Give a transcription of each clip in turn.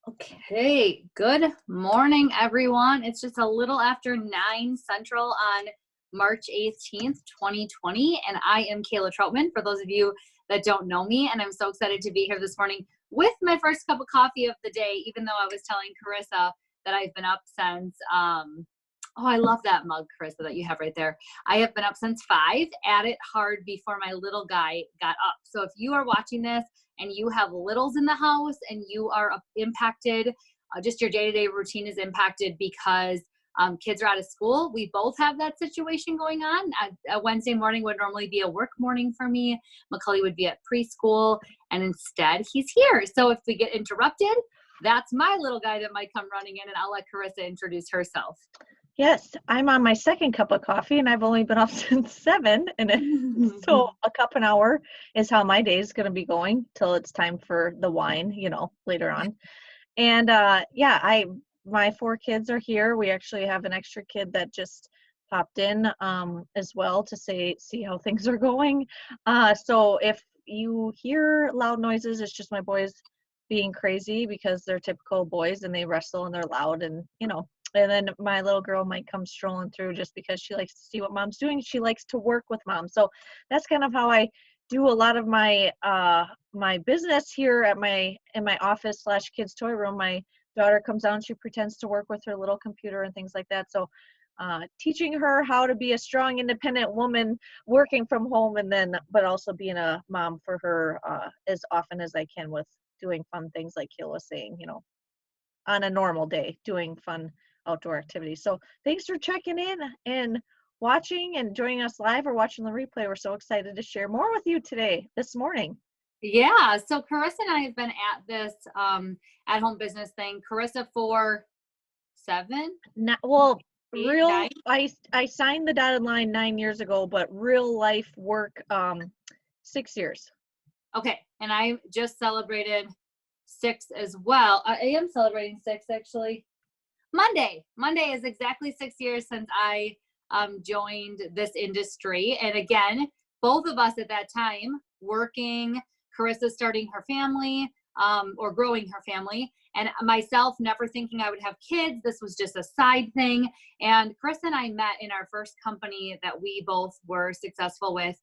Okay, good morning, everyone. It's just a little after 9 Central on March 18th, 2020, and I am Kayla Troutman, for those of you that don't know me, and I'm so excited to be here this morning with my first cup of coffee of the day, even though I was telling Carissa that I've been up since, oh, I love that mug, Carissa, that you have right there. I have been up since 5, at it hard before my little guy got up. So if you are watching this, and you have littles in the house and you are impacted, just your day-to-day routine is impacted because kids are out of school. We both have that situation going on. A Wednesday morning would normally be a work morning for me. Macaulay would be at preschool, and instead he's here. So if we get interrupted, that's my little guy that might come running in, and I'll let Carissa introduce herself. Yes, I'm on my second cup of coffee and I've only been up since 7. So a cup an hour is how my day is going to be going till it's time for the wine, later on. And my 4 kids are here. We actually have an extra kid that just popped in as well to see how things are going. So if you hear loud noises, it's just my boys being crazy because they're typical boys and they wrestle and they're loud and then my little girl might come strolling through just because she likes to see what mom's doing. She likes to work with mom. So that's kind of how I do a lot of my my business here in my office / kids toy room. My daughter comes down, she pretends to work with her little computer and things like that. So teaching her how to be a strong, independent woman working from home, but also being a mom for her as often as I can with doing fun things like Kayla was saying, on a normal day, doing fun outdoor activities. So thanks for checking in and watching and joining us live or watching the replay. We're so excited to share more with you this morning. Yeah, so Carissa and I have been at this at-home business thing. Carissa for 7? I signed the dotted line 9 years ago, but real life work 6 years. Okay, and I just celebrated 6 as well. I am celebrating 6 actually. Monday is exactly 6 years since I joined this industry. And again, both of us at that time working, Carissa starting her family or growing her family, and myself never thinking I would have kids. This was just a side thing. And Carissa and I met in our first company that we both were successful with.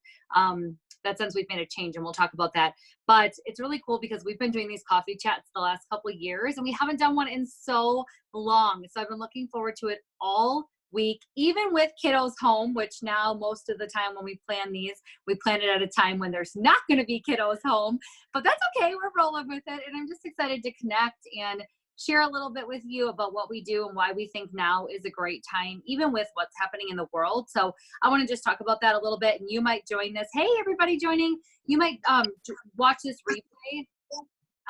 That since we've made a change, and we'll talk about that. But it's really cool because we've been doing these coffee chats the last couple of years, and we haven't done one in so long. So I've been looking forward to it all week, even with kiddos home, which now most of the time when we plan these, we plan it at a time when there's not going to be kiddos home. But that's okay. We're rolling with it. And I'm just excited to connect and share a little bit with you about what we do and why we think now is a great time, even with what's happening in the world. So I want to just talk about that a little bit, and you might join this. Hey, everybody joining. You might watch this replay.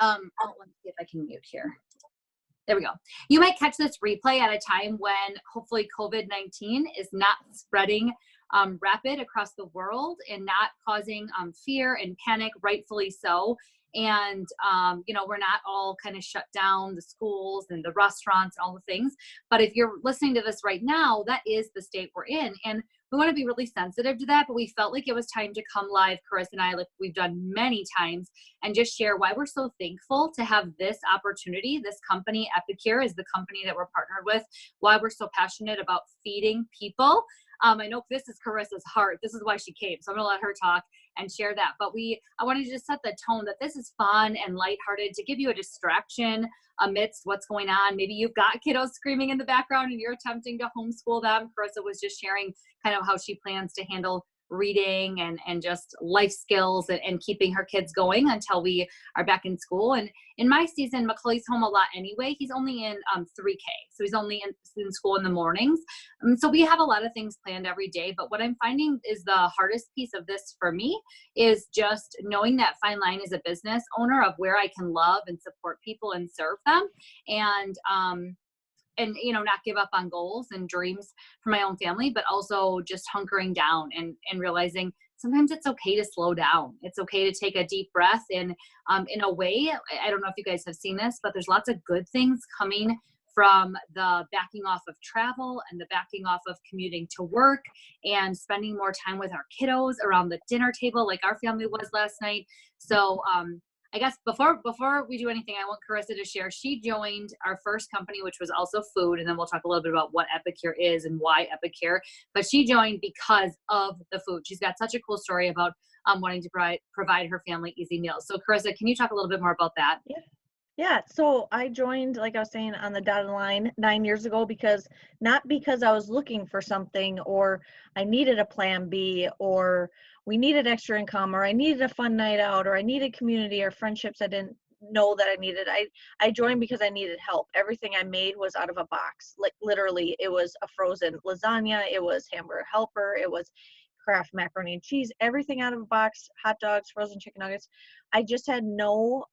Let me see if I can mute here. There we go. You might catch this replay at a time when hopefully COVID-19 is not spreading rapid across the world and not causing fear and panic, rightfully so. And, we're not all kind of shut down, the schools and the restaurants and all the things. But if you're listening to this right now, that is the state we're in. And we want to be really sensitive to that. But we felt like it was time to come live, Carissa and I, like we've done many times, and just share why we're so thankful to have this opportunity. This company, Epicure, is the company that we're partnered with, why we're so passionate about feeding people. I know this is Carissa's heart. This is why she came. So I'm going to let her talk and share that. But I wanted to just set the tone that this is fun and lighthearted to give you a distraction amidst what's going on. Maybe you've got kiddos screaming in the background and you're attempting to homeschool them. Carissa was just sharing kind of how she plans to handle reading and just life skills and keeping her kids going until we are back in school. And in my season, Macaulay's home a lot anyway. He's only in 3K. So he's only in school in the mornings. So we have a lot of things planned every day. But what I'm finding is the hardest piece of this for me is just knowing that fine line as a business owner of where I can love and support people and serve them. And not give up on goals and dreams for my own family, but also just hunkering down and realizing sometimes it's okay to slow down. It's okay to take a deep breath. And in a way, I don't know if you guys have seen this, but there's lots of good things coming from the backing off of travel and the backing off of commuting to work and spending more time with our kiddos around the dinner table like our family was last night. So I guess before we do anything, I want Carissa to share. She joined our first company, which was also food, and then we'll talk a little bit about what Epicure is and why Epicure. But she joined because of the food. She's got such a cool story about wanting to provide her family easy meals. So Carissa, can you talk a little bit more about that? Yeah. Yeah, so I joined, like I was saying, on the dotted line 9 years ago not because I was looking for something or I needed a plan B or we needed extra income or I needed a fun night out or I needed community or friendships I didn't know that I needed. I joined because I needed help. Everything I made was out of a box. Like literally, it was a frozen lasagna, it was hamburger helper, it was Kraft macaroni and cheese, everything out of a box, hot dogs, frozen chicken nuggets. I just had no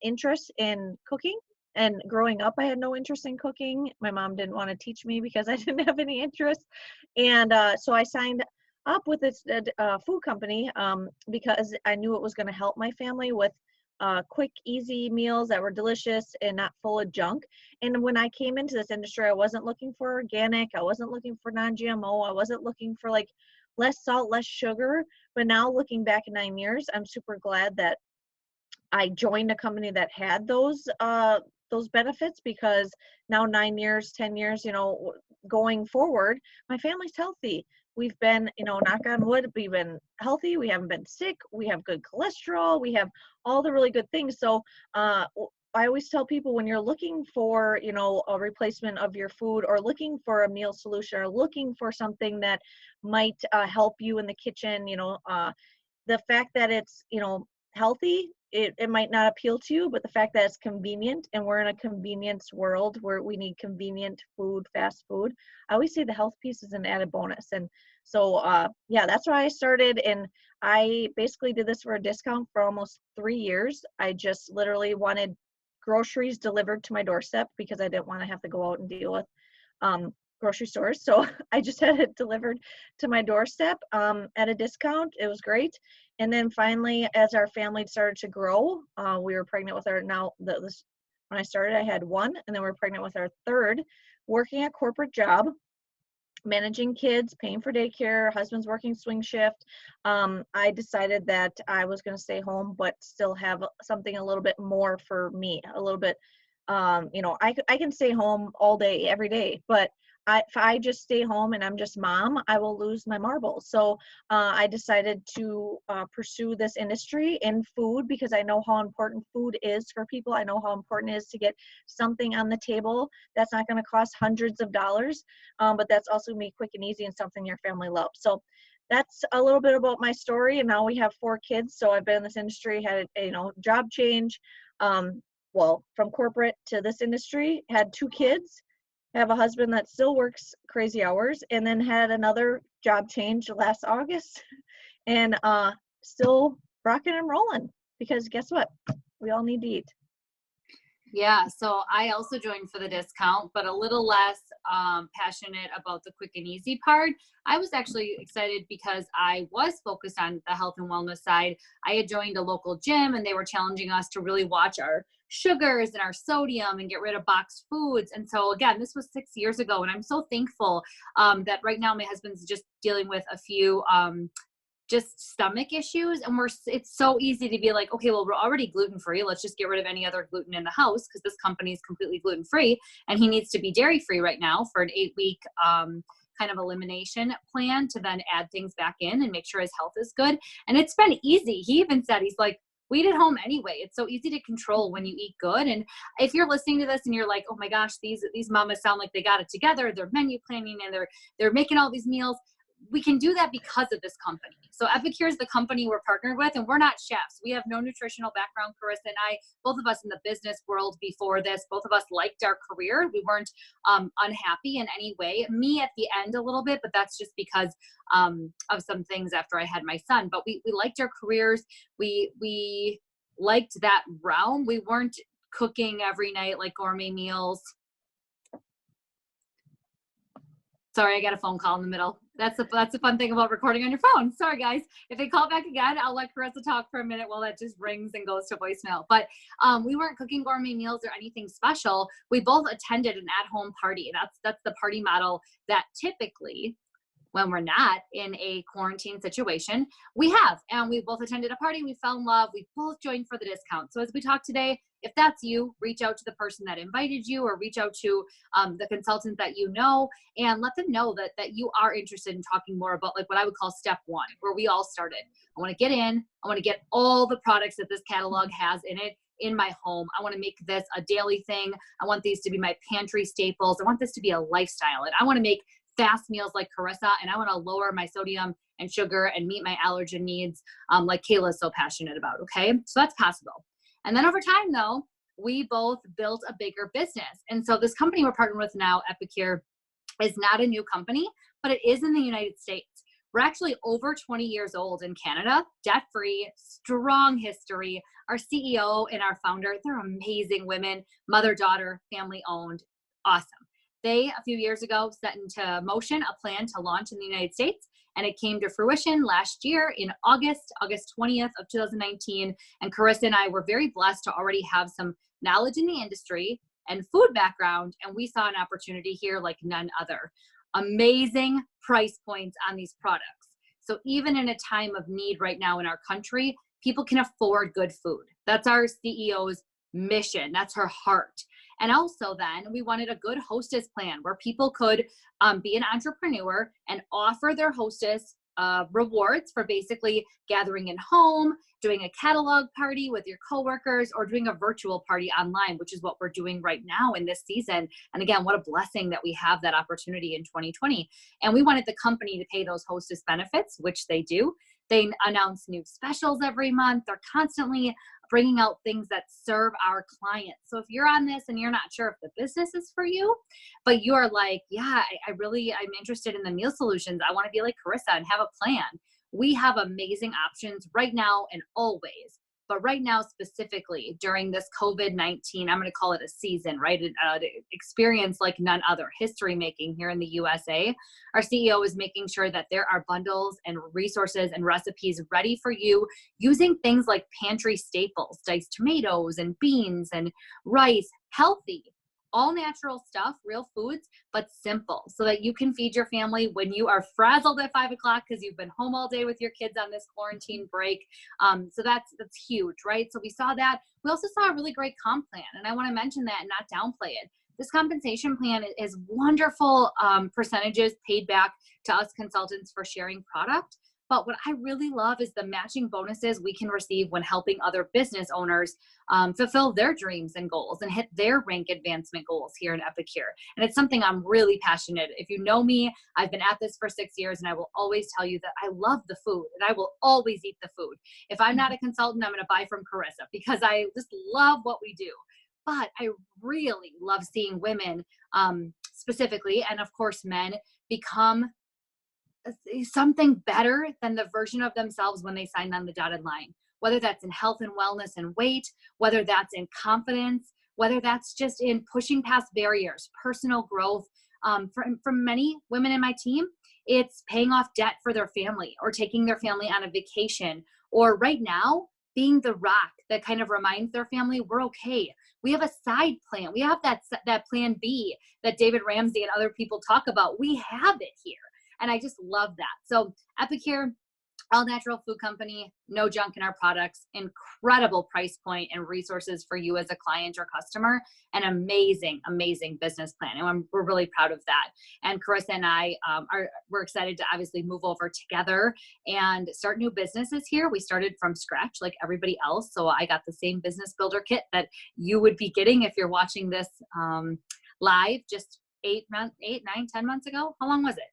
interest in cooking. And growing up, I had no interest in cooking. My mom didn't want to teach me because I didn't have any interest. And so I signed up with this food company because I knew it was going to help my family with quick, easy meals that were delicious and not full of junk. And when I came into this industry, I wasn't looking for organic. I wasn't looking for non-GMO. I wasn't looking for like less salt, less sugar. But now looking back in 9 years, I'm super glad that I joined a company that had those benefits, because now 9 years, 10 years, going forward, my family's healthy. We've been, knock on wood, we've been healthy. We haven't been sick. We have good cholesterol. We have all the really good things. So I always tell people, when you're looking for, a replacement of your food or looking for a meal solution or looking for something that might help you in the kitchen, the fact that it's, healthy, it might not appeal to you, but the fact that it's convenient, and we're in a convenience world where we need convenient food, fast food, I always say the health piece is an added bonus. And so, yeah, that's why I started. And I basically did this for a discount for almost 3 years. I just literally wanted groceries delivered to my doorstep because I didn't want to have to go out and deal with grocery stores. So I just had it delivered to my doorstep at a discount. It was great. And then finally, as our family started to grow, we were pregnant with our, when I started, I had one, and then we were pregnant with our third, working a corporate job, managing kids, paying for daycare, husband's working swing shift. I decided that I was going to stay home, but still have something a little bit more for me, a little bit, I can stay home all day, every day, but if I just stay home and I'm just mom, I will lose my marbles. So I decided to pursue this industry in food, because I know how important food is for people. I know how important it is to get something on the table that's not going to cost hundreds of dollars, but that's also going to be quick and easy and something your family loves. So that's a little bit about my story. And now we have 4 kids. So I've been in this industry, had a job change, from corporate to this industry, had 2 kids, have a husband that still works crazy hours, and then had another job change last August, and still rocking and rolling, because guess what? We all need to eat. Yeah, so I also joined for the discount, but a little less passionate about the quick and easy part. I was actually excited because I was focused on the health and wellness side. I had joined a local gym, and they were challenging us to really watch our sugars and our sodium and get rid of boxed foods. And so again, this was 6 years ago, and I'm so thankful that right now my husband's just dealing with a few just stomach issues, and it's so easy to be like, okay, well, we're already gluten free, let's just get rid of any other gluten in the house, because this company is completely gluten free, and he needs to be dairy free right now for an 8-week kind of elimination plan to then add things back in and make sure his health is good. And it's been easy. He even said, he's like, we eat at home anyway. It's so easy to control when you eat good. And if you're listening to this and you're like, oh my gosh, these mamas sound like they got it together, they're menu planning and they're making all these meals, we can do that because of this company. So Epicure is the company we're partnered with, and we're not chefs. We have no nutritional background. Carissa and I, both of us in the business world before this, both of us liked our career. We weren't unhappy in any way. Me at the end a little bit, but that's just because of some things after I had my son. But we liked our careers. We liked that realm. We weren't cooking every night like gourmet meals. Sorry, I got a phone call in the middle. That's the fun thing about recording on your phone. Sorry, guys. If they call back again, I'll let Carissa talk for a minute while that just rings and goes to voicemail. But we weren't cooking gourmet meals or anything special. We both attended an at-home party. That's the party model that typically when we're not in a quarantine situation, we have. And we both attended a party, we fell in love, we both joined for the discount. So as we talk today, if that's you, reach out to the person that invited you, or reach out to the consultant that you know, and let them know that you are interested in talking more about like what I would call step one, where we all started. I want to get in, I want to get all the products that this catalog has in it in my home. I want to make this a daily thing. I want these to be my pantry staples. I want this to be a lifestyle. And I want to make fast meals like Carissa, and I want to lower my sodium and sugar and meet my allergen needs like Kayla is so passionate about. Okay, so that's possible. And then over time though, we both built a bigger business. And so this company we're partnering with now, Epicure, is not a new company, but it is in the United States. We're actually over 20 years old in Canada, debt-free, strong history. Our CEO and our founder, they're amazing women, mother, daughter, family owned, awesome. They, a few years ago, set into motion a plan to launch in the United States, and it came to fruition last year in August 20th of 2019. And Carissa and I were very blessed to already have some knowledge in the industry and food background, and we saw an opportunity here like none other. Amazing price points on these products. So even in a time of need right now in our country, people can afford good food. That's our CEO's mission. That's her heart. And also then we wanted a good hostess plan where people could be an entrepreneur and offer their hostess rewards for basically gathering in home, doing a catalog party with your coworkers, or doing a virtual party online, which is what we're doing right now in this season. And again, what a blessing that we have that opportunity in 2020. And we wanted the company to pay those hostess benefits, which they do. They announce new specials every month. They're constantly bringing out things that serve our clients. So if you're on this and you're not sure if the business is for you, but you are like, yeah, I'm interested in the meal solutions. I want to be like Carissa and have a plan. We have amazing options right now and always. But right now, specifically during this COVID-19, I'm going to call it a season, right? An experience like none other, history making here in the USA. Our CEO is making sure that there are bundles and resources and recipes ready for you using things like pantry staples, diced tomatoes and beans and rice, healthy, all natural stuff, real foods, but simple, so that you can feed your family when you are frazzled at 5 o'clock because you've been home all day with your kids on this quarantine break. So that's huge, right? So we saw that. We also saw a really great comp plan, and I want to mention that and not downplay it. This compensation plan is wonderful percentages paid back to us consultants for sharing product. But what I really love is the matching bonuses we can receive when helping other business owners fulfill their dreams and goals and hit their rank advancement goals here in Epicure. And it's something I'm really passionate. If you know me, I've been at this for 6 years, and I will always tell you that I love the food and I will always eat the food. If I'm not a consultant, I'm going to buy from Carissa because I just love what we do. But I really love seeing women specifically, and of course men, become something better than the version of themselves when they signed on the dotted line, whether that's in health and wellness and weight, whether that's in confidence, whether that's just in pushing past barriers, personal growth. For many women in my team, it's paying off debt for their family or taking their family on a vacation, or right now being the rock that kind of reminds their family we're okay. We have a side plan. We have that plan B that David Ramsey and other people talk about. We have it here. And I just love that. So Epicure, all natural food company, no junk in our products, incredible price point and resources for you as a client or customer, an amazing, amazing business plan. And we're really proud of that. And Carissa and I we're excited to obviously move over together and start new businesses here. We started from scratch like everybody else. So I got the same business builder kit that you would be getting if you're watching this live just 8, 9, 10 months ago. How long was it?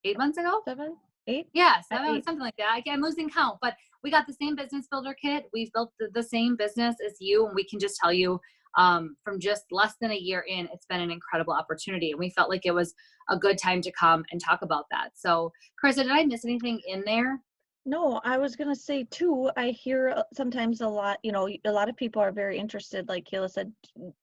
8 months ago? 7, 8? Yeah, something like that. I'm losing count, but we got the same business builder kit. We've built the same business as you, and we can just tell you from just less than a year in, it's been an incredible opportunity. And we felt like it was a good time to come and talk about that. So, Carissa, did I miss anything in there? No, I was going to say too, I hear sometimes a lot of people are very interested, like Kayla said,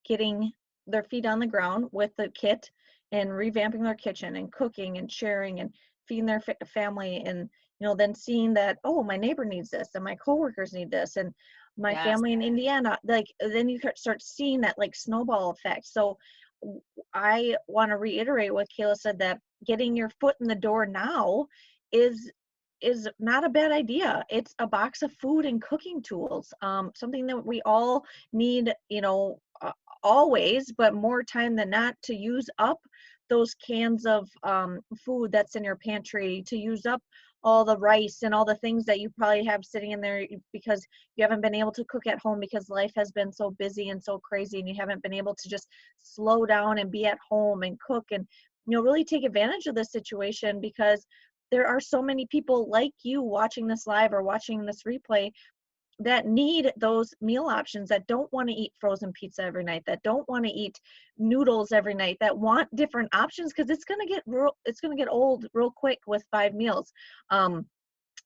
getting their feet on the ground with the kit and revamping their kitchen and cooking and sharing and feeding their family, and then seeing that, oh, my neighbor needs this and my coworkers need this and my family in Indiana, like then you start seeing that like snowball effect. So I want to reiterate what Kayla said, that getting your foot in the door now is not a bad idea. It's a box of food and cooking tools, something that we all need, always, but more time than not, to use up those cans of food that's in your pantry, to use up all the rice and all the things that you probably have sitting in there because you haven't been able to cook at home because life has been so busy and so crazy, and you haven't been able to just slow down and be at home and cook and really take advantage of this situation, because there are so many people like you watching this live or watching this replay that need those meal options, that don't want to eat frozen pizza every night, that don't want to eat noodles every night, that want different options, because it's going to get old real quick with 5 meals.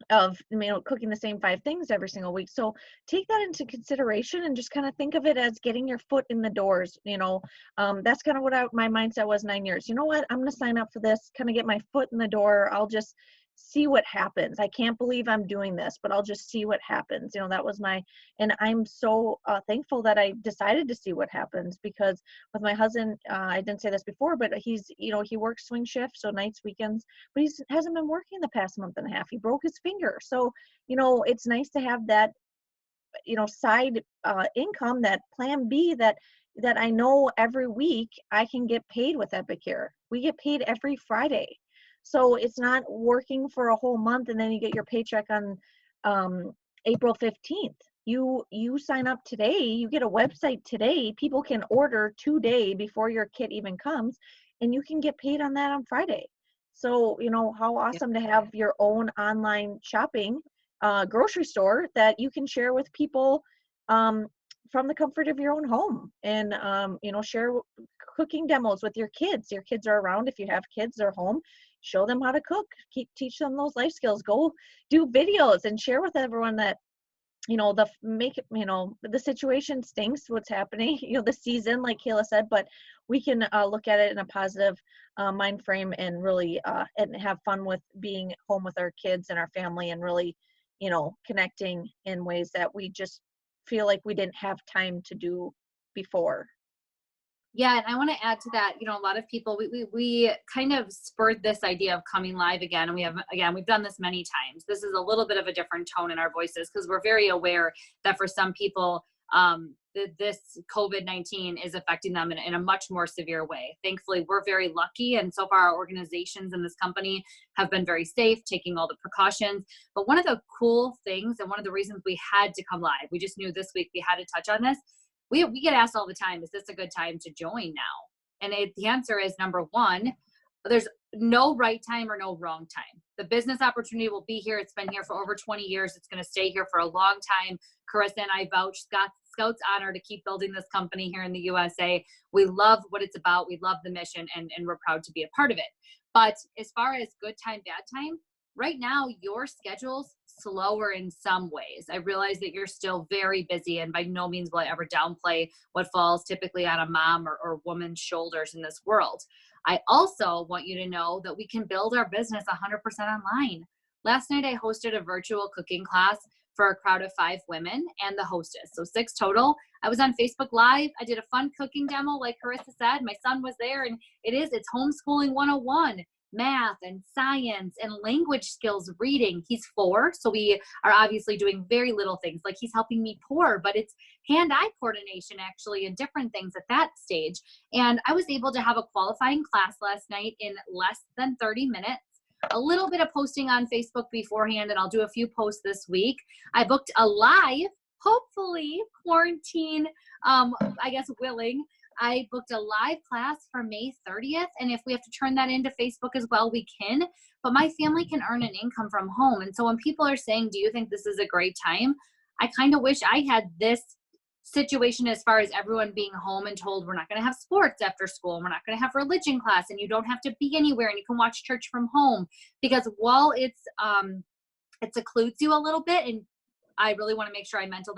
Of cooking the same 5 things every single week. So take that into consideration and just kind of think of it as getting your foot in the doors. That's kind of what my mindset was 9 years. You know what, I'm going to sign up for this, kind of get my foot in the door. I'll just see what happens. I can't believe I'm doing this, but I'll just see what happens. That was and I'm so thankful that I decided to see what happens, because with my husband, I didn't say this before, but he's, he works swing shift, so nights, weekends, but he hasn't been working the past month and a half. He broke his finger. So, it's nice to have that, side income, that plan B, that I know every week I can get paid with Epicure. We get paid every Friday. So it's not working for a whole month and then you get your paycheck on April 15th. You sign up today, you get a website today, people can order today before your kit even comes, and you can get paid on that on Friday. So, how awesome to have your own online shopping grocery store that you can share with people from the comfort of your own home, and share cooking demos with your kids. Your kids are around. If you have kids, they're home, show them how to cook, teach them those life skills, go do videos and share with everyone that the situation stinks, what's happening, the season, like Kayla said, but we can look at it in a positive mind frame, and really and have fun with being home with our kids and our family, and really connecting in ways that we just feel like we didn't have time to do before. Yeah, and I want to add to that, a lot of people, we kind of spurred this idea of coming live again. And we've done this many times. This is a little bit of a different tone in our voices, because we're very aware that for some people, this COVID-19 is affecting them in a much more severe way. Thankfully, we're very lucky. And so far, our organizations in this company have been very safe, taking all the precautions. But one of the cool things, and one of the reasons we had to come live, we just knew this week we had to touch on this. We get asked all the time, is this a good time to join now? And the answer is, number one, there's no right time or no wrong time. The business opportunity will be here. It's been here for over 20 years. It's going to stay here for a long time. Carissa and I vouch. Scout's honor to keep building this company here in the USA. We love what it's about. We love the mission, and we're proud to be a part of it. But as far as good time, bad time, right now, your schedule's slower in some ways. I realize that you're still very busy, and by no means will I ever downplay what falls typically on a mom or woman's shoulders in this world. I also want you to know that we can build our business 100% online. Last night, I hosted a virtual cooking class for a crowd of 5 women and the hostess, so 6 total. I was on Facebook Live. I did a fun cooking demo, like Carissa said. My son was there, and it's homeschooling 101. Math and science and language skills, reading. He's 4, so we are obviously doing very little things, like he's helping me pour, but it's hand-eye coordination actually, and different things at that stage. And I was able to have a qualifying class last night in less than 30 minutes. A little bit of posting on Facebook beforehand, and I'll do a few posts this week. I booked a live, hopefully quarantine, I guess willing, I booked a live class for May 30th. And if we have to turn that into Facebook as well, we can. But my family can earn an income from home. And so when people are saying, do you think this is a great time? I kind of wish I had this situation as far as everyone being home and told we're not going to have sports after school, and we're not going to have religion class, and you don't have to be anywhere, and you can watch church from home. Because while it secludes you a little bit, and I really want to make sure I mention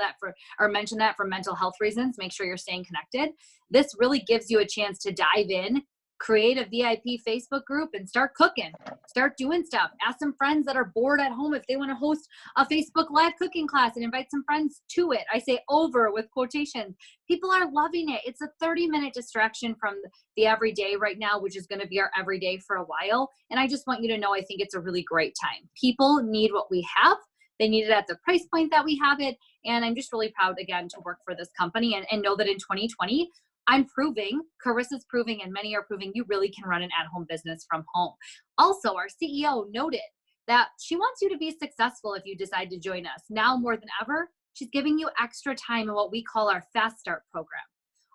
that for mental health reasons, make sure you're staying connected. This really gives you a chance to dive in create a VIP Facebook group and start cooking, start doing stuff. Ask some friends that are bored at home if they want to host a Facebook live cooking class and invite some friends to it. I say over with quotations. People are loving it. It's a 30-minute distraction from the everyday right now, which is going to be our everyday for a while. And I just want you to know, I think it's a really great time. People need what we have. They need it at the price point that we have it. And I'm just really proud, again, to work for this company and know that in 2020, I'm proving, Carissa's proving, and many are proving you really can run an at-home business from home. Also, our CEO noted that she wants you to be successful if you decide to join us. Now more than ever, she's giving you extra time in what we call our Fast Start program.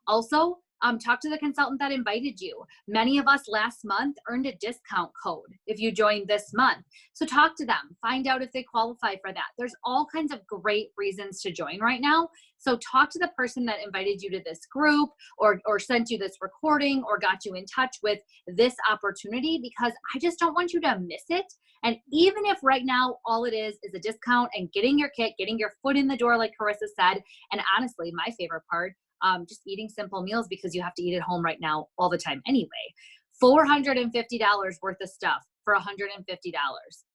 Also, talk to the consultant that invited you. Many of us last month earned a discount code if you joined this month. So talk to them, find out if they qualify for that. There's all kinds of great reasons to join right now. So talk to the person that invited you to this group or sent you this recording or got you in touch with this opportunity, because I just don't want you to miss it. And even if right now all it is a discount and getting your kit, getting your foot in the door, like Carissa said, and honestly, my favorite part, just eating simple meals because you have to eat at home right now all the time anyway. $450 worth of stuff for $150.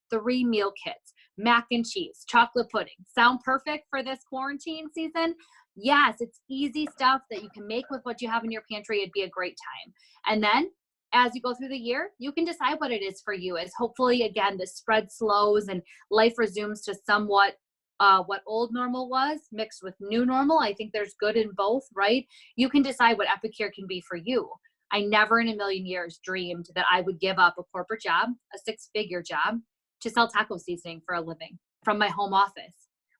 3 meal kits, mac and cheese, chocolate pudding. Sound perfect for this quarantine season? Yes, it's easy stuff that you can make with what you have in your pantry. It'd be a great time. And then as you go through the year, you can decide what it is for you, as hopefully, again, the spread slows and life resumes to somewhat what old normal was mixed with new normal. I think there's good in both, right? You can decide what Epicure can be for you. I never in a million years dreamed that I would give up a corporate job, a 6-figure job, to sell taco seasoning for a living from my home office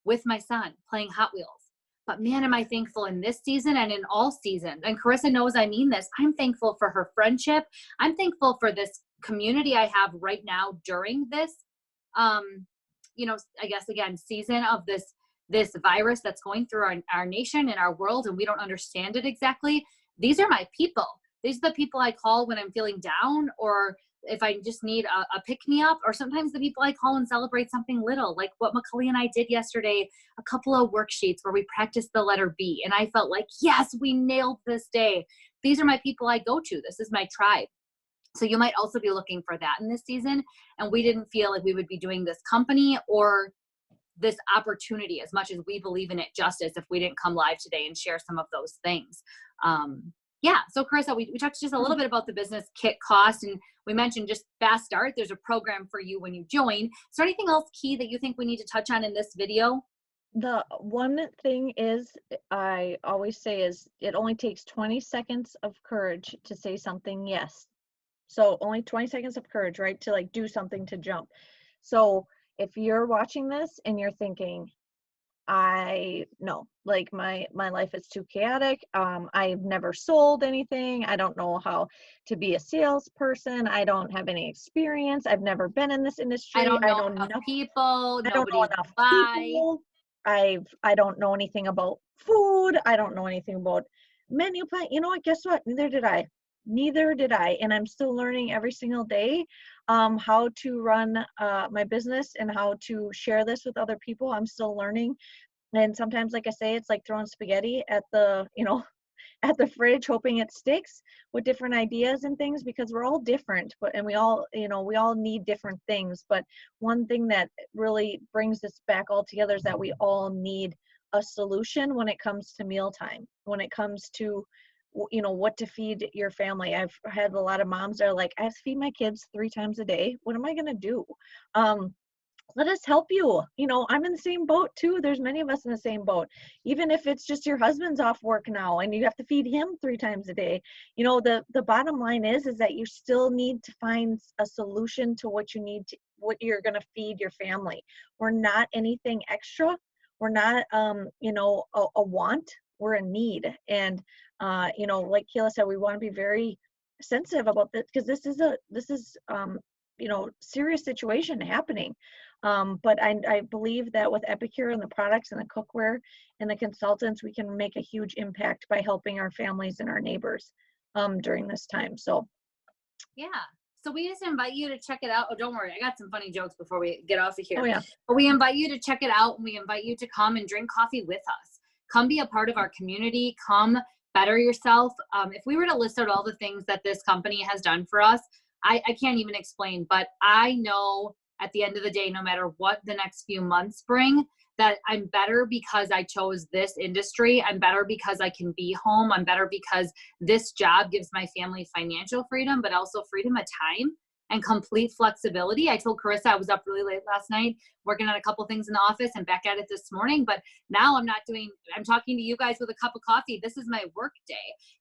with my son playing Hot Wheels. But man, am I thankful in this season and in all seasons. And Carissa knows I mean this. I'm thankful for her friendship. I'm thankful for this community I have right now during this, I guess, again, season of this virus that's going through our nation and our world, and we don't understand it exactly. These are my people. These are the people I call when I'm feeling down, or if I just need a pick-me-up, or sometimes the people I call and celebrate something little, like what Macaulay and I did yesterday, a couple of worksheets where we practiced the letter B, and I felt like, yes, we nailed this day. These are my people I go to. This is my tribe. So you might also be looking for that in this season. And we didn't feel like we would be doing this company or this opportunity as much as we believe in it justice if we didn't come live today and share some of those things. So Carissa, we talked just a little bit about the business kit cost, and we mentioned just Fast Start. There's a program for you when you join. Is there anything else key that you think we need to touch on in this video? The one thing is, I always say, is it only takes 20 seconds of courage to say something yes. So only 20 seconds of courage, right? To like do something, to jump. So if you're watching this and you're thinking, I know, like my life is too chaotic. I've never sold anything. I don't know how to be a salesperson. I don't have any experience. I've never been in this industry. I don't know enough people. I don't know enough people. I don't know anything about food. I don't know anything about menu plan. You know what? Guess what? Neither did I. And I'm still learning every single day how to run my business and how to share this with other people. I'm still learning. And sometimes, like I say, it's like throwing spaghetti at the fridge, hoping it sticks with different ideas and things, because we're all different, and we all need different things. But one thing that really brings this back all together is that we all need a solution when it comes to mealtime, when it comes to what to feed your family. I've had a lot of moms that are like, I have to feed my kids 3 times a day. What am I going to do? Let us help you. I'm in the same boat too. There's many of us in the same boat. Even if it's just your husband's off work now and you have to feed him 3 times a day. The bottom line is that you still need to find a solution to what you're going to feed your family. We're not anything extra. We're not, a want. We're a need. And, like Kayla said, we want to be very sensitive about this, because this is serious situation happening. But I believe that with Epicure and the products and the cookware and the consultants, we can make a huge impact by helping our families and our neighbors during this time. So, yeah. So we just invite you to check it out. Oh, don't worry. I got some funny jokes before we get off of here. Oh, yeah. But we invite you to check it out, and we invite you to come and drink coffee with us. Come be a part of our community. Come better yourself. If we were to list out all the things that this company has done for us, I can't even explain, but I know at the end of the day, no matter what the next few months bring, that I'm better because I chose this industry. I'm better because I can be home. I'm better because this job gives my family financial freedom, but also freedom of time and complete flexibility. I told Carissa I was up really late last night, working on a couple things in the office and back at it this morning, but now I'm talking to you guys with a cup of coffee. This is my work day.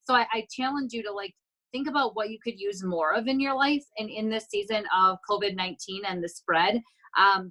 So I challenge you to like, think about what you could use more of in your life. And in this season of COVID-19 and the spread,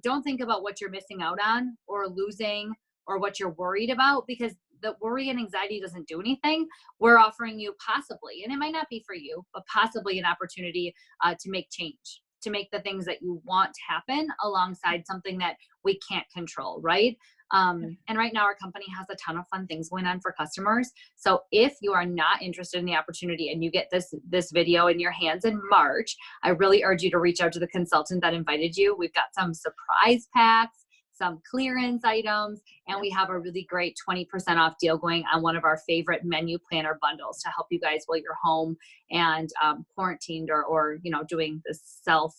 don't think about what you're missing out on or losing or what you're worried about, because the worry and anxiety doesn't do anything. We're offering you possibly, and it might not be for you, but possibly an opportunity to make change, to make the things that you want to happen alongside something that we can't control, right? And right now our company has a ton of fun things going on for customers. So if you are not interested in the opportunity and you get this video in your hands in March, I really urge you to reach out to the consultant that invited you. We've got some surprise packs, some clearance items, and we have a really great 20% off deal going on one of our favorite menu planner bundles to help you guys while you're home and quarantined or doing this self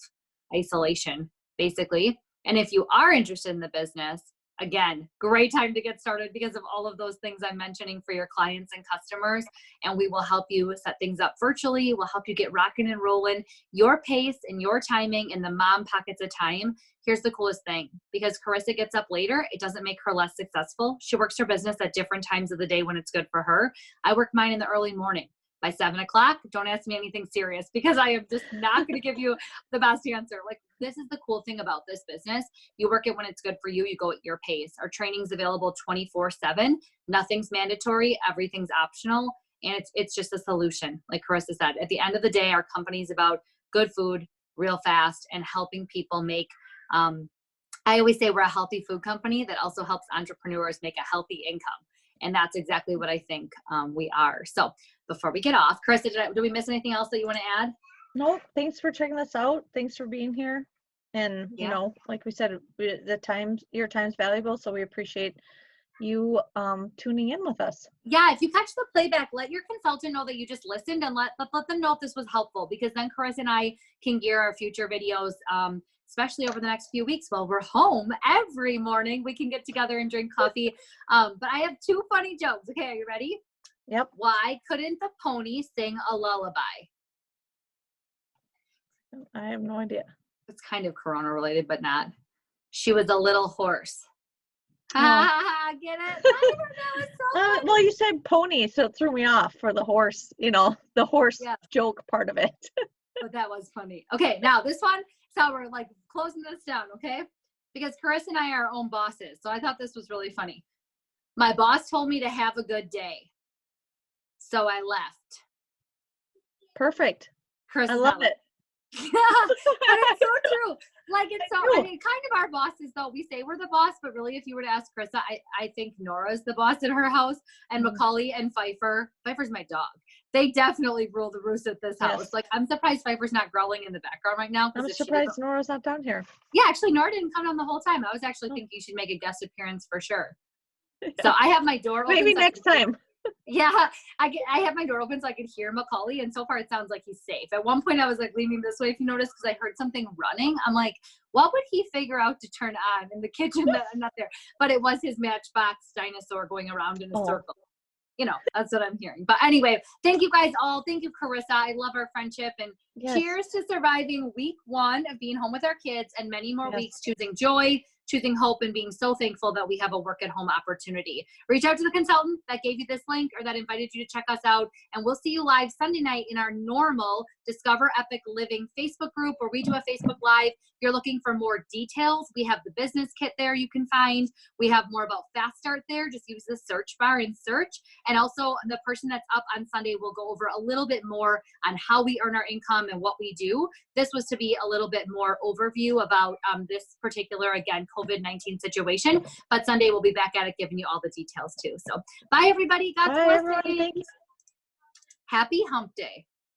isolation basically. And if you are interested in the business, again, great time to get started because of all of those things I'm mentioning for your clients and customers. And we will help you set things up virtually. We'll help you get rocking and rolling, your pace and your timing in the mom pockets of time. Here's the coolest thing, because Carissa gets up later, it doesn't make her less successful. She works her business at different times of the day when it's good for her. I work mine in the early morning. By 7 o'clock, don't ask me anything serious because I am just not going to give you the best answer. Like, this is the cool thing about this business. You work it when it's good for you. You go at your pace. Our training's available 24/7. Nothing's mandatory. Everything's optional. And it's just a solution. Like Carissa said, at the end of the day, our company's about good food, real fast, and helping people make, I always say we're a healthy food company that also helps entrepreneurs make a healthy income. And that's exactly what I think we are. So before we get off, Carissa, did we miss anything else that you want to add? No, thanks for checking this out. Thanks for being here. And, like we said, your time's valuable. So we appreciate you tuning in with us. Yeah, if you catch the playback, let your consultant know that you just listened and let them know if this was helpful, because then Carissa and I can gear our future videos, especially over the next few weeks while we're home every morning. We can get together and drink coffee. But I have 2 funny jokes. Okay, are you ready? Yep. Why couldn't the pony sing a lullaby? I have no idea. It's kind of Corona related, but not. She was a little horse. No. Get it? I don't know. It's so funny. Well, you said pony, so it threw me off for the horse, the horse joke part of it. But that was funny. Okay, now this one, so we're like closing this down, okay? Because Carissa and I are our own bosses. So I thought this was really funny. My boss told me to have a good day. So I left. Perfect. Carissa, I love it. Yeah, but it's so true. Like, it's so, I mean, kind of our bosses, though. We say we're the boss, but really, if you were to ask Carissa, I think Nora's the boss at her house, and Macaulay and Pfeiffer's my dog. They definitely rule the roost at this house. Yes. Like, I'm surprised Pfeiffer's not growling in the background right now. I'm surprised Nora's not down here. Yeah, actually, Nora didn't come down the whole time. I was actually thinking she'd make a guest appearance for sure. Yeah. So I have my door open. Maybe next time. Yeah, I have my door open so I could hear Macaulay, and so far it sounds like he's safe. At one point I was like leaning this way, if you notice, because I heard something running. I'm like, what would he figure out to turn on in the kitchen that I'm not there? But it was his Matchbox dinosaur going around in a circle. That's what I'm hearing. But anyway, thank you guys all. Thank you, Carissa. I love our friendship, and cheers to surviving week 1 of being home with our kids and many more weeks choosing joy, choosing hope, and being so thankful that we have a work at home opportunity. Reach out to the consultant that gave you this link or that invited you to check us out. And we'll see you live Sunday night in our normal Discover Epic Living Facebook group, where we do a Facebook Live. If you're looking for more details, we have the business kit there you can find. We have more about Fast Start there. Just use the search bar and search. And also the person that's up on Sunday will go over a little bit more on how we earn our income and what we do. This was to be a little bit more overview about this particular, again, COVID-19 situation. But Sunday we'll be back at it giving you all the details too. So bye, everybody. God's blessing. Thank you. Happy hump day.